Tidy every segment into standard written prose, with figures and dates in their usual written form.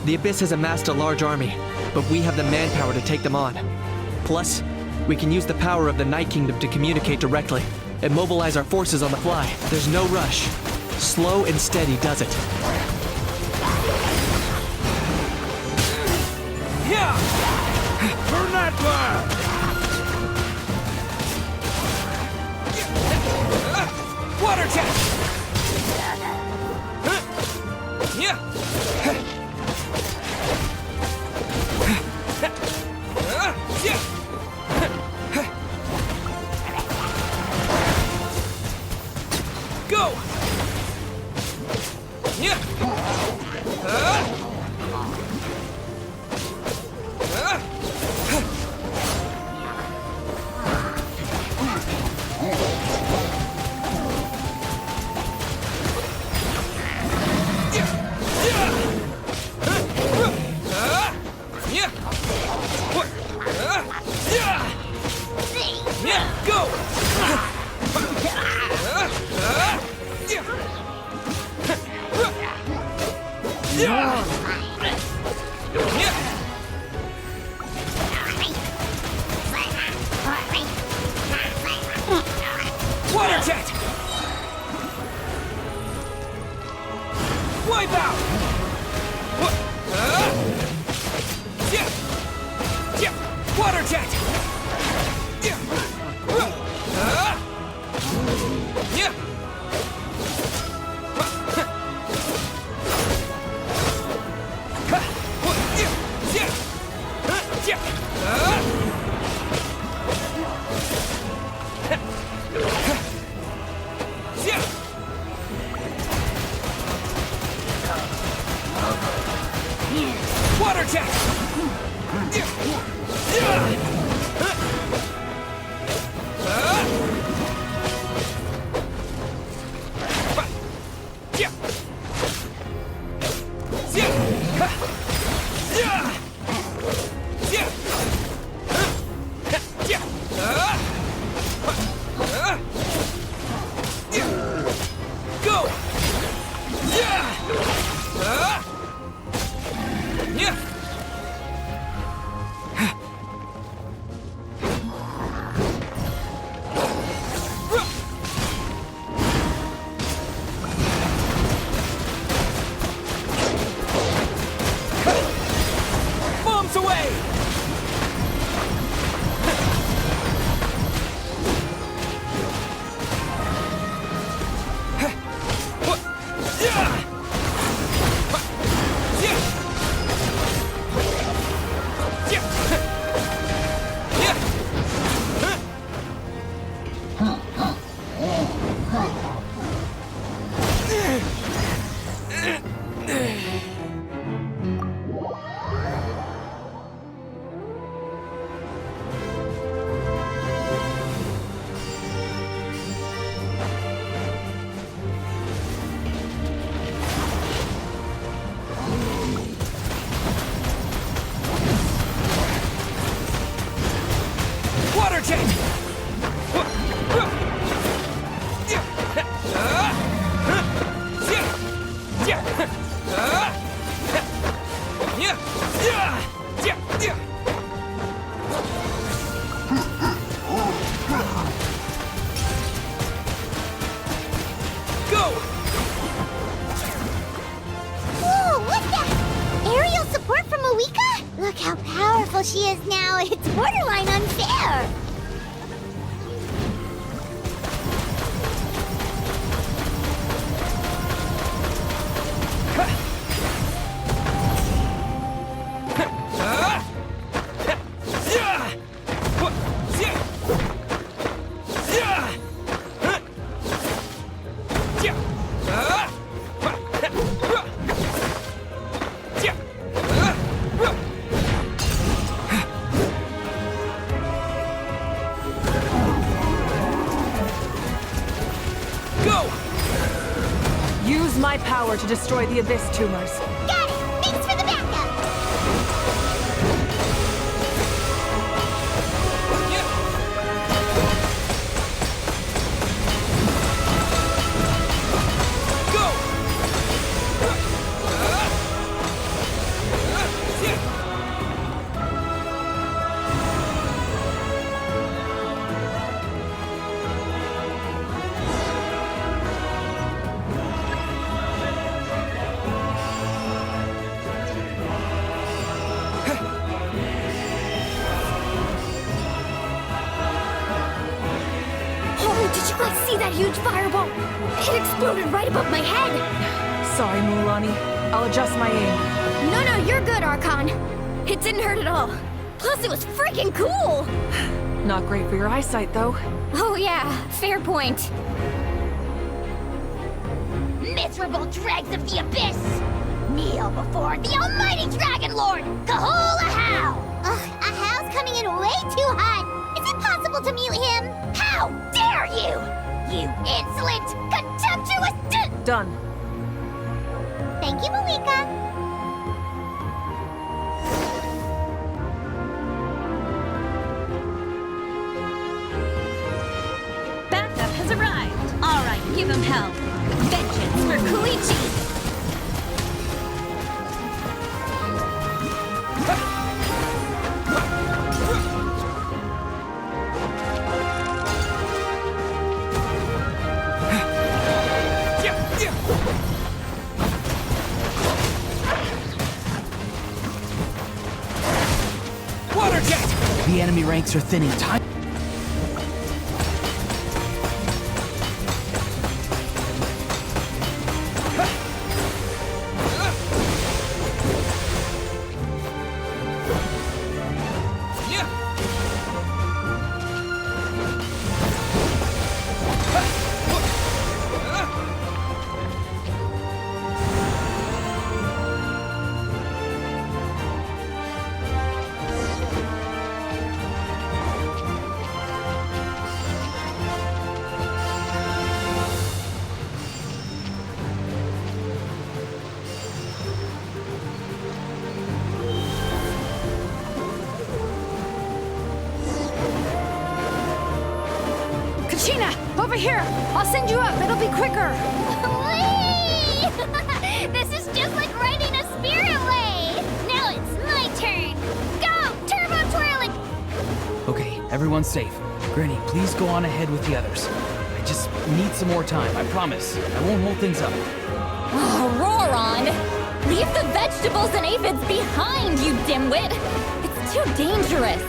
The Abyss has amassed a large army, but we have the manpower to take them on. Plus, we can use the power of the Night Kingdom to communicate directly and mobilize our forces on the fly. There's no rush. Slow and steady does it. Yeah! For Natlan! Water jet! Yeah! Go! Yeah! Water jet! Wipe out! Water jet! Water jet! Go! Bombs away! Water jet! Go! Whoa, what's that? Aerial support from Awika? Look how powerful she is now. It's borderline unfair. Use my power to destroy the Abyss tumors. Got it! Thanks for the backup! Go! did you guys see that huge fireball? It exploded right above my head. Sorry, Mulani. I'll adjust my aim. No, you're good, Archon. It didn't hurt at all. Plus, it was freaking cool. Not great for your eyesight, though. Oh yeah, fair point. Miserable dregs of the abyss! Kneel before the almighty Dragon Lord, Kahola Hao! Ugh, a Hao's coming in way too hot. Is it possible to mute him? How dare you! You insolent, contemptuous Done. Thank you, Malika. Backup has arrived. All right, give him hell. Vengeance for Koichi. Water jet! The enemy ranks are thinning. Time. Kachina, over here! I'll send you up, it'll be quicker! Whee! This is just like riding a spirit wave! Now it's my turn! Go! Turbo twirling! Okay, everyone's safe. Granny, please go on ahead with the others. I just need some more time, I promise. I won't hold things up. Oh, Roron! Leave the vegetables and aphids behind, you dimwit! It's too dangerous!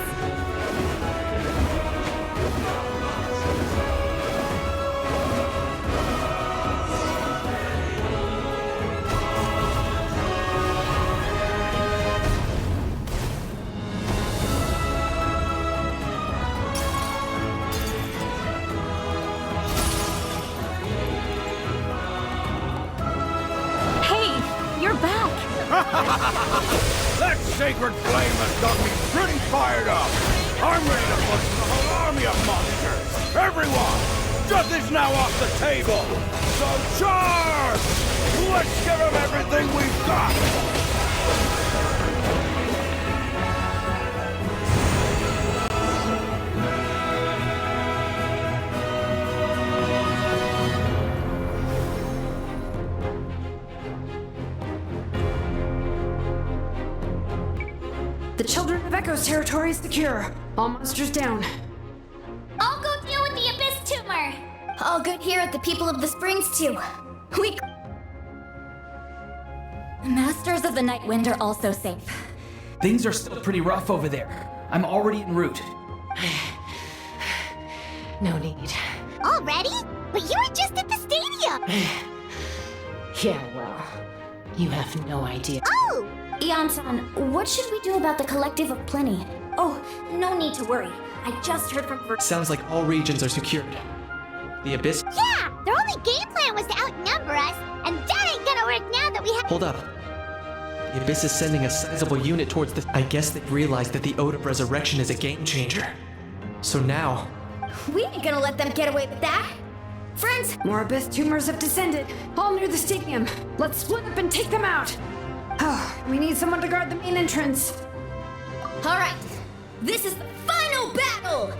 That sacred flame has got me pretty fired up. I'm ready to put the whole army of monsters. Everyone, death is now off the table. So charge! Let's give them everything we've got. The Children of Echo's territory is secure. All monsters down. I'll go deal with the abyss tumor! All good here at the People of the Springs, too. We... The Masters of the Night Wind are also safe. Things are still pretty rough over there. I'm already en route. No need. Already? But you were just at the stadium! Yeah, well, you have no idea. Oh! Ian-san, what should we do about the Collective of Plenty? Oh, no need to worry. I just heard from... Sounds like all regions are secured. The Abyss? Yeah! Their only game plan was to outnumber us, and that ain't gonna work now that we have... Hold up. The Abyss is sending a sizable unit towards the... I guess they've realized that the Ode of Resurrection is a game changer. So now... We ain't gonna let them get away with that! Friends! More abyss tumors have descended, all near the stadium. Let's split up and take them out. Oh, we need someone to guard the main entrance. Alright, this is the final battle!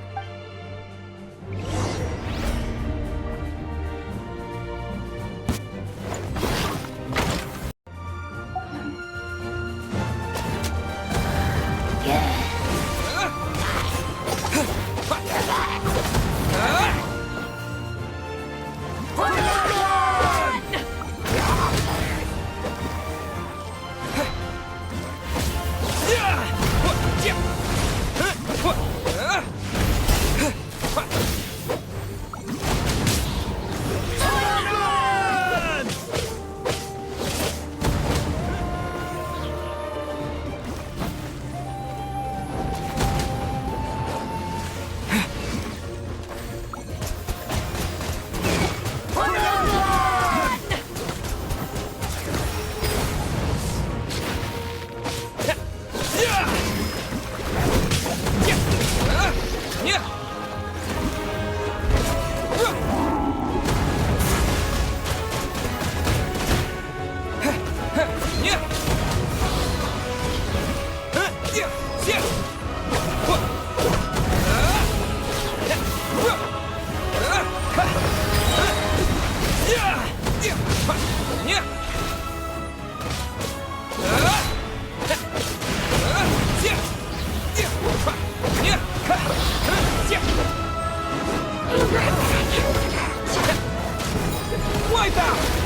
Wipe out!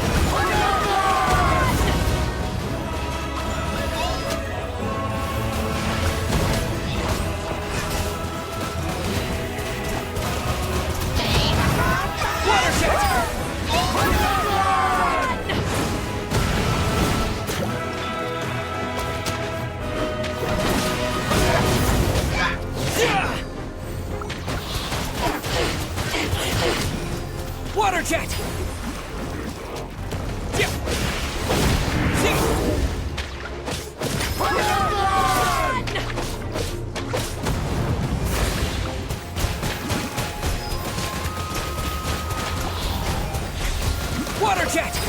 Water jet! Water jet! Water jet!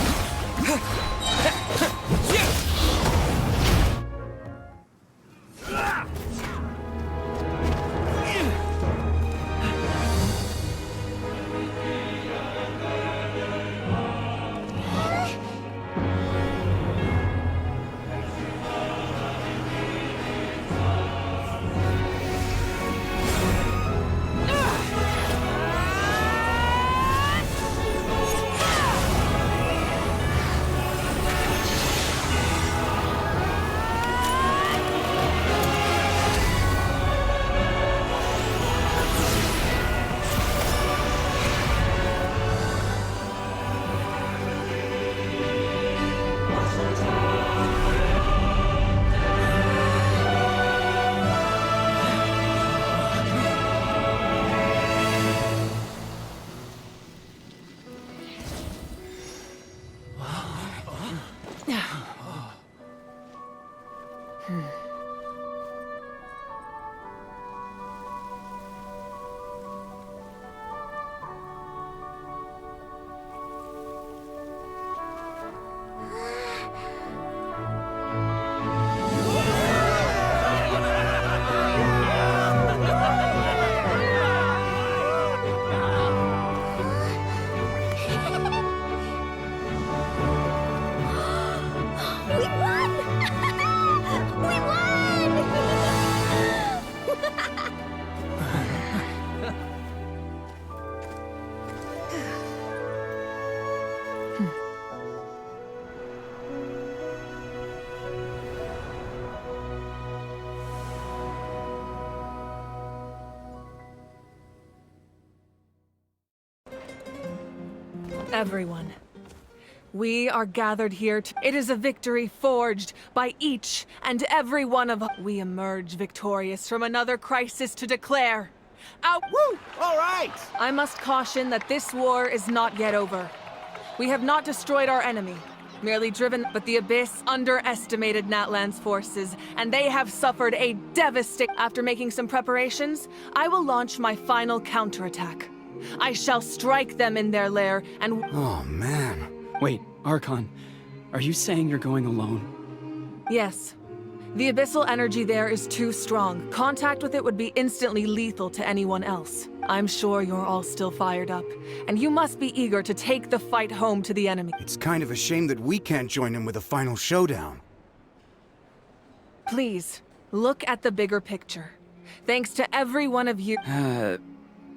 Everyone, we are gathered here it is a victory forged by each and every one of us. We emerge victorious from another crisis to declare. Woo! All right! I must caution that this war is not yet over. We have not destroyed our enemy, merely driven, but the Abyss underestimated Natlan's forces, and they have suffered a devastating. After making some preparations, I will launch my final counterattack. I shall strike them in their lair, and Oh, man. Wait, Archon, are you saying you're going alone? yes, the abyssal energy there is too strong. Contact with it would be instantly lethal to anyone else. I'm sure you're all still fired up, and you must be eager to take the fight home to the enemy. It's kind of a shame that we can't join in with a final showdown. Please, look at the bigger picture. Thanks to every one of you.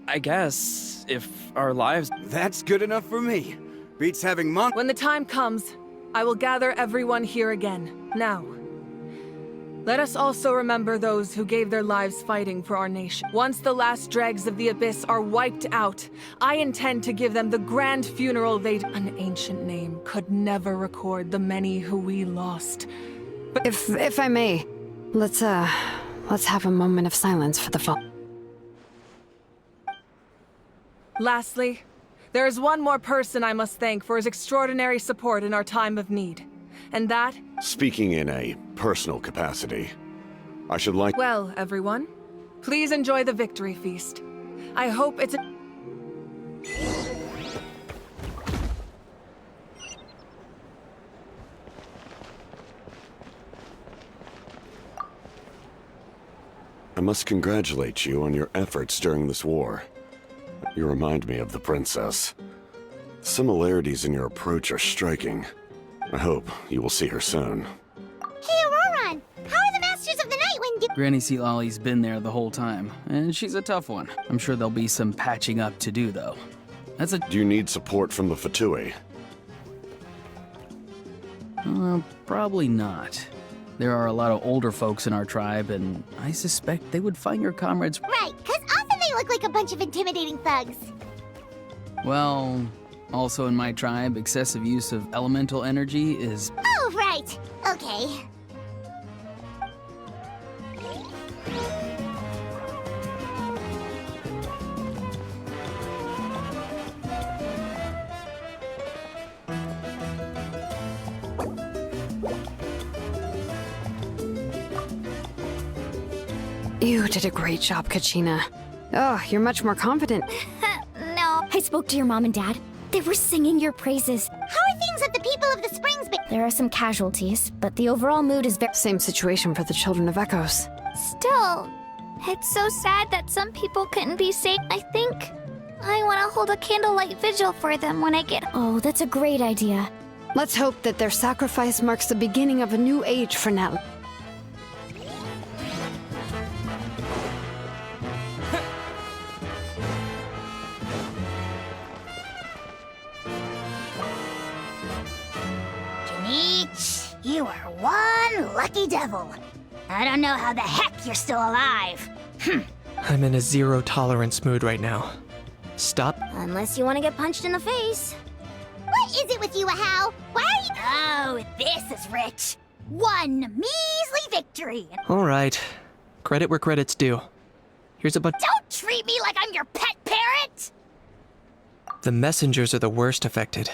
I guess, if our lives... That's good enough for me. Beats having When the time comes, I will gather everyone here again. Now, let us also remember those who gave their lives fighting for our nation. Once the last dregs of the Abyss are wiped out, I intend to give them the grand funeral they... An ancient name could never record the many who we lost. But If I may, let's have a moment of silence for the fall. lastly, there is one more person I must thank for his extraordinary support in our time of need. And that... Speaking in a personal capacity, I should like... Well, everyone, please enjoy the victory feast. I hope it's a... I must congratulate you on your efforts during this war. You remind me of the princess. Similarities in your approach are striking. I hope you will see her soon. Hey, Auroron! How are the Masters of the Night Wind Granny Sealolly's been there the whole time, and she's a tough one. I'm sure there'll be some patching up to do, though. Do you need support from the Fatui? Probably not. There are a lot of older folks in our tribe, and I suspect they would find your comrades... Right, because often they look like a bunch of intimidating thugs. Well, also in my tribe, excessive use of elemental energy is... Oh, right. Okay. You did a great job, Kachina. Oh, you're much more confident. No. I spoke to your mom and dad. They were singing your praises. How are things at the People of the Springs? There are some casualties, but the overall mood is very... Same situation for the Children of Echoes. Still, it's so sad that some people couldn't be saved. I think I want to hold a candlelight vigil for them when I get home. Oh, that's a great idea. Let's hope that their sacrifice marks the beginning of a new age for Natlan. You are one lucky devil. I don't know how the heck you're still alive. I'm in a zero-tolerance mood right now. Stop. Unless you want to get punched in the face. What is it with you, Ahau? Why are you... Oh, this is rich. One measly victory. All right. Credit where credit's due. Here's a bunch... Don't treat me like I'm your pet parrot! The messengers are the worst affected.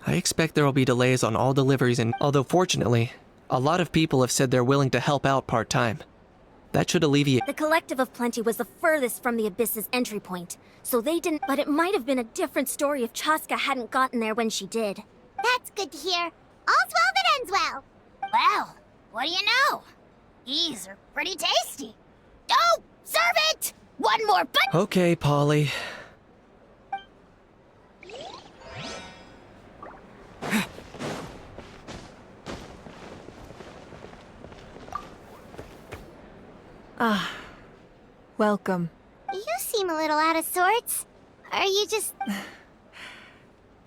I expect there will be delays on all deliveries, and although fortunately, a lot of people have said they're willing to help out part-time. That should alleviate... The Collective of Plenty was the furthest from the Abyss's entry point, so they didn't... But it might have been a different story if Chaska hadn't gotten there when she did. That's good to hear. All's well that ends well. Well, what do you know? These are pretty tasty. Oh, serve it! One more bite! Okay, Polly. Ah, welcome. You seem a little out of sorts. Are you just...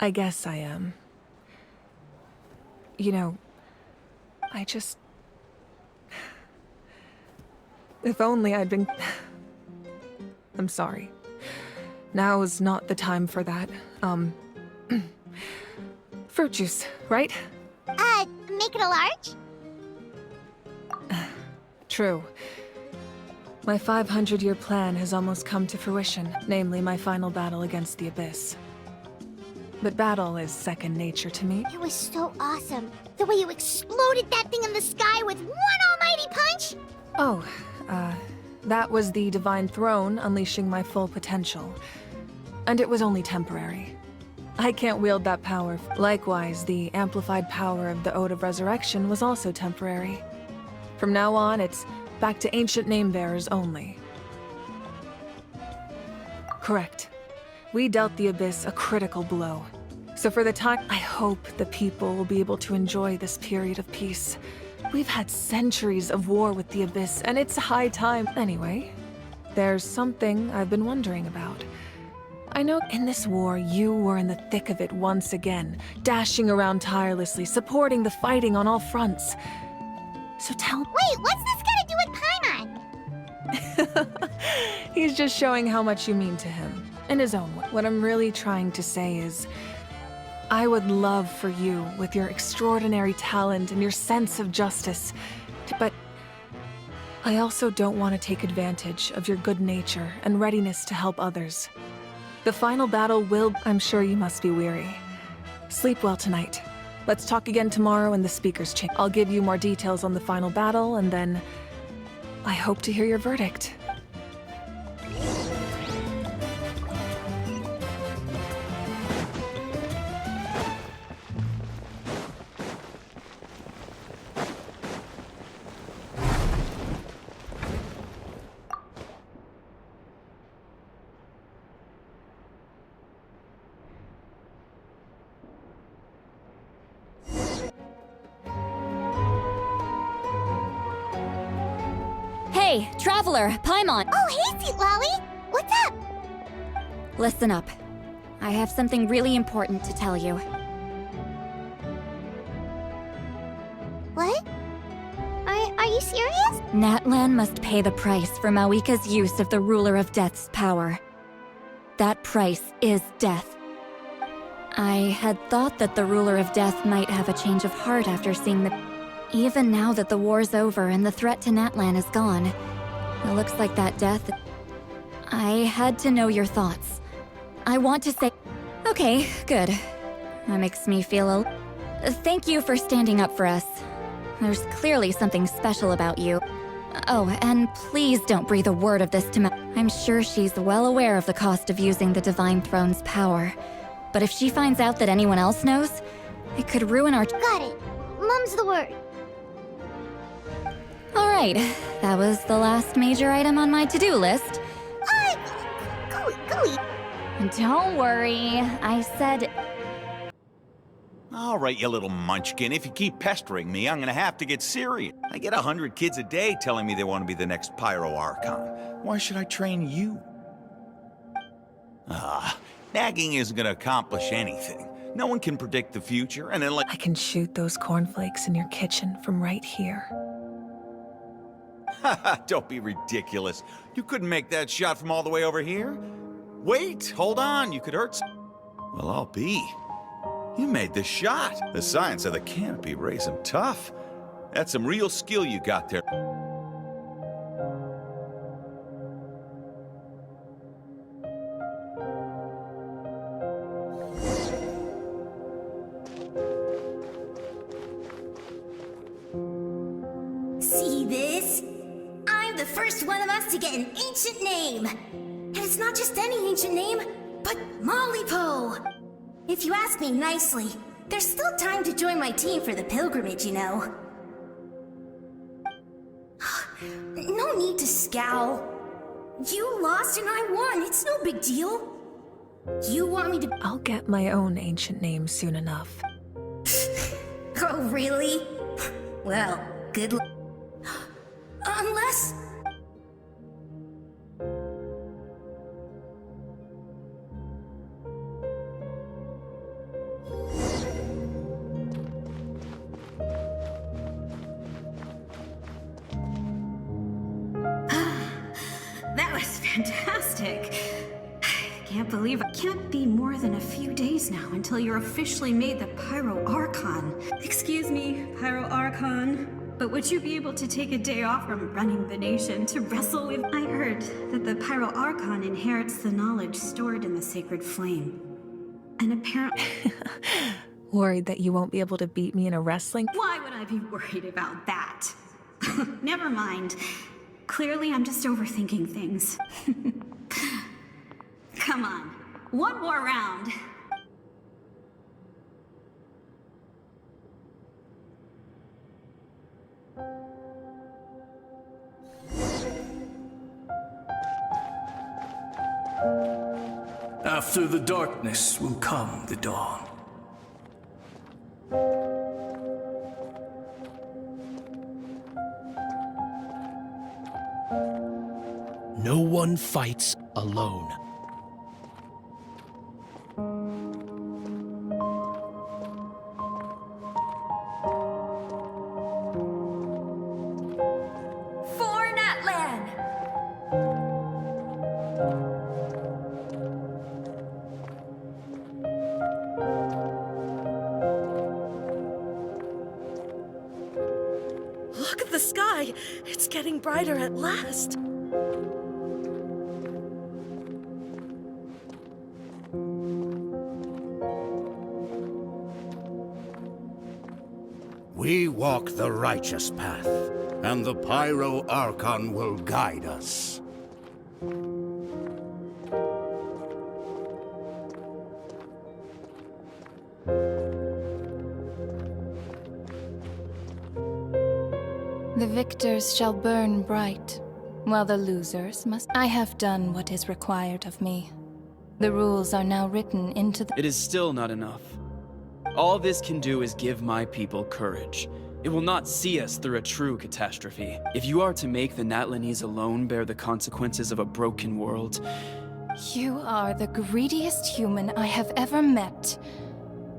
I guess I am. You know, I just... If only I'd been... I'm sorry. Now is not the time for that. Fruit juice, right? Make it a large? True. My 500-year plan has almost come to fruition, namely my final battle against the Abyss. But battle is second nature to me. It was so awesome. The way you exploded that thing in the sky with one almighty punch! Oh, that was the Divine Throne unleashing my full potential. And it was only temporary. I can't wield that power. Likewise, the amplified power of the Ode of Resurrection was also temporary. From now on, it's back to ancient name-bearers only. Correct. We dealt the Abyss a critical blow. So for the time, I hope the people will be able to enjoy this period of peace. We've had centuries of war with the Abyss, and it's high time. Anyway, there's something I've been wondering about. I know in this war, you were in the thick of it once again, dashing around tirelessly, supporting the fighting on all fronts. So tell me... Wait, what's this got to do with Paimon? He's just showing how much you mean to him, in his own way. What I'm really trying to say is, I would love for you, with your extraordinary talent and your sense of justice, but I also don't want to take advantage of your good nature and readiness to help others. The final battle will... I'm sure you must be weary. Sleep well tonight. Let's talk again tomorrow in the speaker's chamber. I'll give you more details on the final battle, and then I hope to hear your verdict. Hey, Traveler, Paimon! Oh, hey, Sweet Lolly! What's up? Listen up. I have something really important to tell you. What? Are you serious? Natlan must pay the price for Mawika's use of the Ruler of Death's power. That price is death. I had thought that the Ruler of Death might have a change of heart after seeing the... Even now that the war's over and the threat to Natlan is gone, it looks like that death... I had to know your thoughts. I want to say... Okay, good. That makes me feel a... Thank you for standing up for us. There's clearly something special about you. Oh, and please don't breathe a word of this to I'm sure she's well aware of the cost of using the Divine Throne's power. But if she finds out that anyone else knows, it could ruin our... Got it. Mum's the word. Alright, that was the last major item on my to-do list. Gooey. Don't worry, I said... All right, you little munchkin. If you keep pestering me, I'm gonna have to get serious. I get 100 kids a day telling me they want to be the next Pyro Archon. Why should I train you? Nagging isn't gonna accomplish anything. No one can predict the future, and then I can shoot those cornflakes in your kitchen from right here. Don't be ridiculous. You couldn't make that shot from all the way over here? Wait, hold on, you could hurt Well, I'll be. You made the shot. The science of the canopy raised him tough. That's some real skill you got there. See this? I'm the first one of us to get an ancient name. And it's not just any ancient name, but Mollypo. If you ask me nicely, there's still time to join my team for the pilgrimage, you know. No need to scowl. You lost and I won, it's no big deal. You want me to... I'll get my own ancient name soon enough. Oh, really? Well, good luck. Unless... Fantastic. Can't believe it can't be more than a few days now until you're officially made the Pyro Archon. Excuse me, Pyro Archon, but would you be able to take a day off from running the nation to wrestle with... I heard that the Pyro Archon inherits the knowledge stored in the sacred flame. And apparently... Worried that you won't be able to beat me in a wrestling? Why would I be worried about that? Never mind. Clearly, I'm just overthinking things. Come on, one more round. After the darkness will come the dawn. No one fights alone. For Natlan! Look at the sky! It's getting brighter at last! We walk the righteous path, and the Pyro Archon will guide us. The victors shall burn bright, while the losers must... I have done what is required of me. The rules are now written into the... It is still not enough. All this can do is give my people courage. It will not see us through a true catastrophe. If you are to make the Natlanese alone bear the consequences of a broken world... You are the greediest human I have ever met.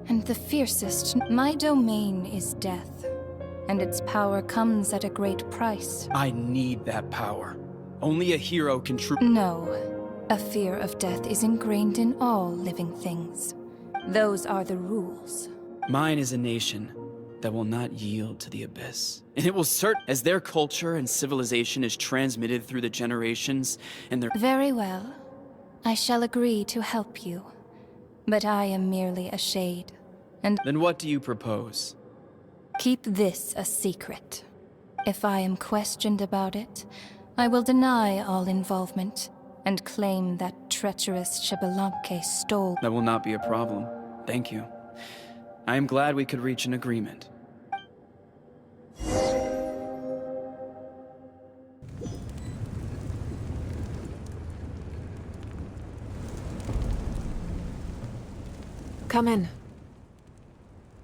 And the fiercest. My domain is death. And its power comes at a great price. I need that power. Only a hero can No. A fear of death is ingrained in all living things. Those are the rules. Mine is a nation that will not yield to the Abyss. And it will as their culture and civilization is transmitted through the generations, and their— Very well. I shall agree to help you. But I am merely a shade, and— Then what do you propose? Keep this a secret. If I am questioned about it, I will deny all involvement, and claim that treacherous Xbalanque stole— That will not be a problem. Thank you. I am glad we could reach an agreement. Come in.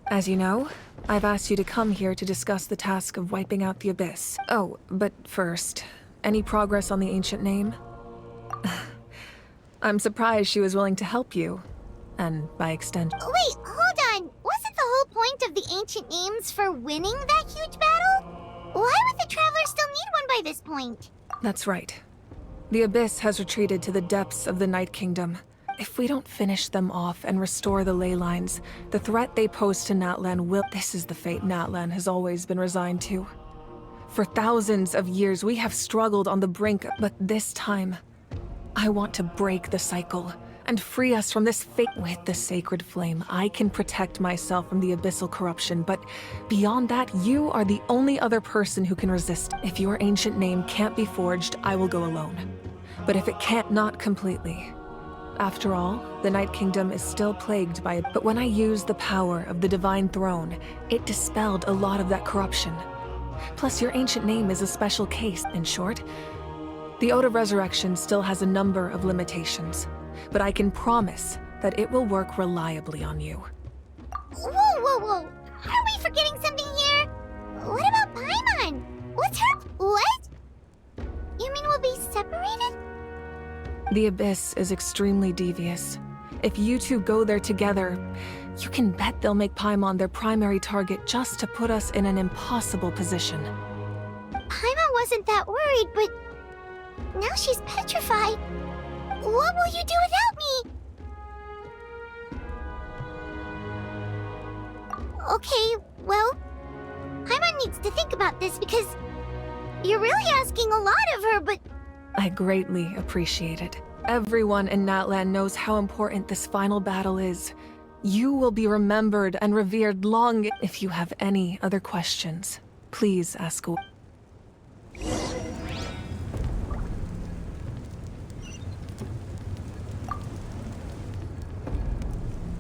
As you know, I've asked you to come here to discuss the task of wiping out the Abyss. Oh, but first, any progress on the ancient name? I'm surprised she was willing to help you. And by extension— Wait, hold on. Wasn't the whole point of the ancient names for winning that huge battle? Why would the Traveler still need one by this point? That's right. The Abyss has retreated to the depths of the Night Kingdom. If we don't finish them off and restore the ley lines, the threat they pose to Natlan will— This is the fate Natlan has always been resigned to. For thousands of years, we have struggled on the brink, but this time, I want to break the cycle and free us from this fate. With the sacred flame, I can protect myself from the abyssal corruption, but beyond that, you are the only other person who can resist. If your ancient name can't be forged, I will go alone. But if it can't, not completely. After all, the Night Kingdom is still plagued by it, but when I used the power of the Divine Throne, it dispelled a lot of that corruption. Plus, your ancient name is a special case. In short, the Ode of Resurrection still has a number of limitations, but I can promise that it will work reliably on you. Whoa. Are we forgetting something here? What about Paimon? What's her— What? You mean we'll be separated? The Abyss is extremely devious. If you two go there together, you can bet they'll make Paimon their primary target just to put us in an impossible position. Paimon wasn't that worried, but now she's petrified. What will you do without me? Okay, well, Paimon needs to think about this because you're really asking a lot of her, but— I greatly appreciate it. Everyone in Natlan knows how important this final battle is. You will be remembered and revered long— If you have any other questions, please ask away.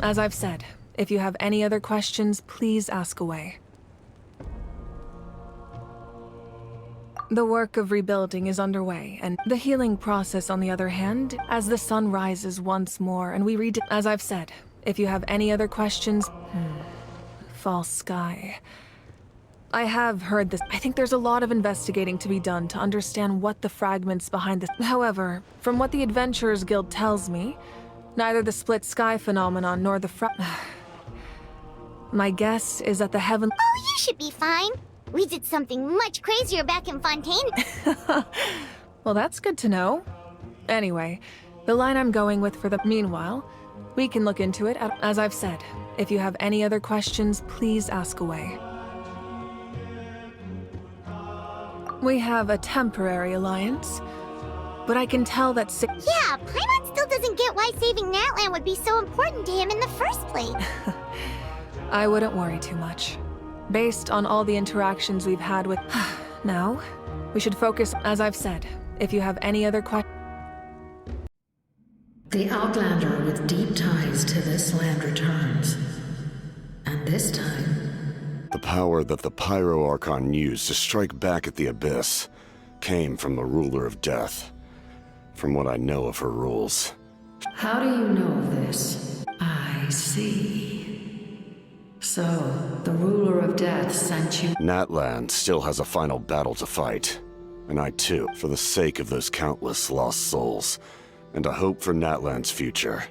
As I've said, if you have any other questions, please ask away. The work of rebuilding is underway, and the healing process, on the other hand, as the sun rises once more and we read— As I've said, if you have any other questions— False sky. I have heard this. I think there's a lot of investigating to be done to understand what the fragments behind this— However, from what the Adventurers Guild tells me, neither the split sky phenomenon nor the My guess is that the heaven— Oh, you should be fine. We did something much crazier back in Fontaine. Well, that's good to know. Anyway, the line I'm going with for the— Meanwhile, we can look into it. As I've said, if you have any other questions, please ask away. We have a temporary alliance, but I can tell that— Yeah, Paimon still doesn't get why saving Natlan would be so important to him in the first place. I wouldn't worry too much. Based on all the interactions we've had with— Now, we should focus— As I've said, if you have any other questions— The Outlander with deep ties to this land returns. And this time— The power that the Pyro Archon used to strike back at the Abyss came from the Ruler of Death. From what I know of her rules. How do you know this? I see. So, the ruler of death sent you. Natlan still has a final battle to fight. And I too, for the sake of those countless lost souls. And a hope for Natlan's future.